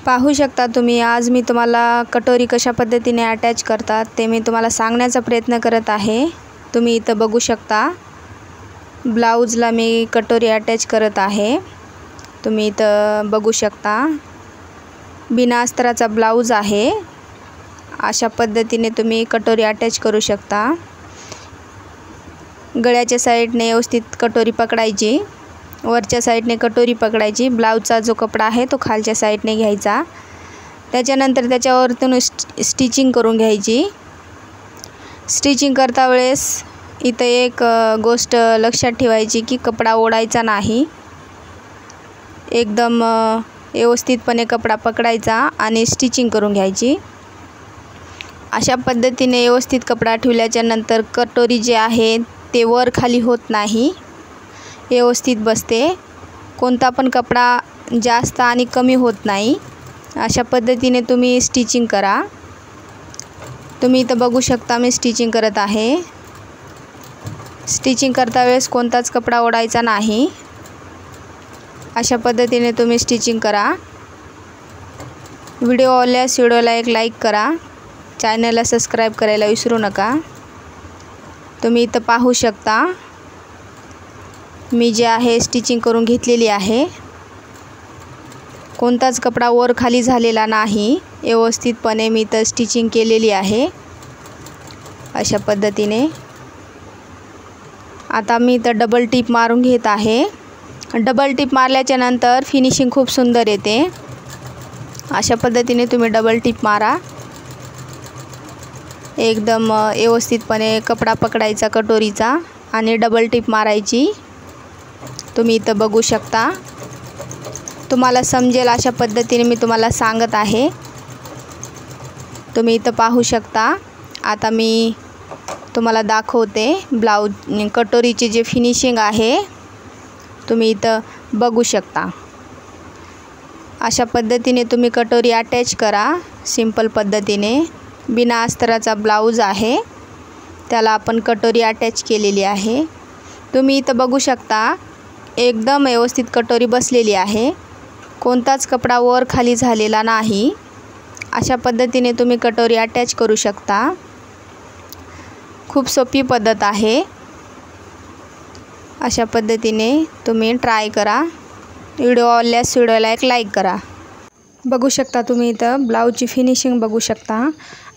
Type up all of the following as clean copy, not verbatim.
पाहू शकता तुम्ही, आज मी तुम्हाला कटोरी कशा पद्धतीने अटॅच करतात ते मी तुम्हाला सांगण्याचा प्रयत्न करत आहे। तुम्ही इथं बघू शकता, ब्लाऊजला मी कटोरी अटॅच करत आहे। तुम्ही इथं बघू शकता, बिना अस्तराचा ब्लाऊज आहे। अशा पद्धतीने तुम्ही कटोरी अटॅच करू शकता। गळ्याच्या साईडने व्यवस्थित कटोरी पकडायची, वरच्या साईडने कटोरी पकडायची। ब्लाऊजचा जो कपडा आहे तो खालच्या साईडने घ्यायचा। त्याच्यानंतर त्याच्यावरतून स्टिचिंग करून घ्यायची। स्टिचिंग करता वेळेस इथं एक गोष्ट लक्षात ठेवायची की कपडा ओढायचा नाही। एकदम व्यवस्थितपणे कपडा पकडायचा आणि स्टिचिंग करून घ्यायची। अशा पद्धतीने व्यवस्थित कपडा ठेवल्याच्या नंतर कटोरी जे आहे ते वर खाली होत नाही, व्यवस्थित बसते। कोणता पण कपडा जास्त आणि कमी होत नाही। अशा पद्धतीने तुम्ही स्टिचिंग करा। तुम्ही इथं बघू शकता, मी स्टिचिंग करत आहे। स्टिचिंग करता वेळेस कोणताच कपडा ओढायचा नाही। अशा पद्धतीने तुम्ही स्टिचिंग करा। व्हिडिओ आवडल्यास व्हिडिओला एक लाईक करा, चॅनलला सबस्क्राईब करायला विसरू नका। तुम्ही इथं पाहू शकता, मी जे आहे स्टिचिंग करून घेतलेली आहे। कोणताच कपडा वर खाली झालेला नाही, व्यवस्थितपणे मी इथं स्टिचिंग केलेली आहे। अशा पद्धतीने आता मी इथं डबल टिप मारून घेत आहे। डबल टिप मारल्याच्या नंतर फिनिशिंग खूप सुंदर येते। अशा पद्धतीने तुम्ही डबल टिप मारा। एकदम व्यवस्थितपणे कपडा पकडायचा कटोरीचा आणि डबल टिप मारायची। तुम्ही इथं बघू शकता, तुम्हाला समजेल अशा पद्धतीने मी तुम्हाला सांगत आहे। तुम्ही इथं पाहू शकता, आता मी तुम्हाला दाखवते ब्लाऊज कटोरीची जे फिनिशिंग आहे। तुम्ही इथं बघू शकता, अशा पद्धतीने तुम्ही कटोरी अटॅच करा सिंपल पद्धतीने। बिना अस्तराचा ब्लाऊज आहे, त्याला आपण कटोरी अटॅच केलेली आहे। तुम्ही इथं बघू शकता, एकदम व्यवस्थित कटोरी बसलेली आहे। कोणताच कपडा वर खाली झालेला नाही। अशा पद्धतीने तुम्ही कटोरी अटॅच करू शकता। खूप सोपी पद्धत आहे। अशा पद्धतीने तुम्ही ट्राय करा। व्हिडिओ आवडल्यास व्हिडिओला एक लाईक करा। बघू शकता तुम्ही इथं ब्लाऊजची फिनिशिंग बघू शकता।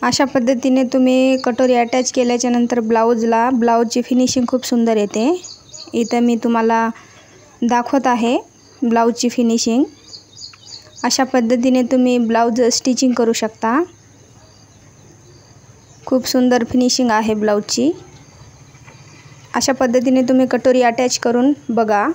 अशा पद्धतीने तुम्ही कटोरी अटॅच केल्याच्या नंतर ब्लाऊजची फिनिशिंग खूप सुंदर येते। इथं मी तुम्हाला दाखवत आहे ब्लाऊजची फिनिशिंग। अशा पद्धतीने तुम्ही ब्लाऊज स्टिचिंग करू शकता। खूप सुंदर फिनिशिंग आहे ब्लाऊजची। अशा पद्धतीने तुम्ही कटोरी अटॅच करून बघा।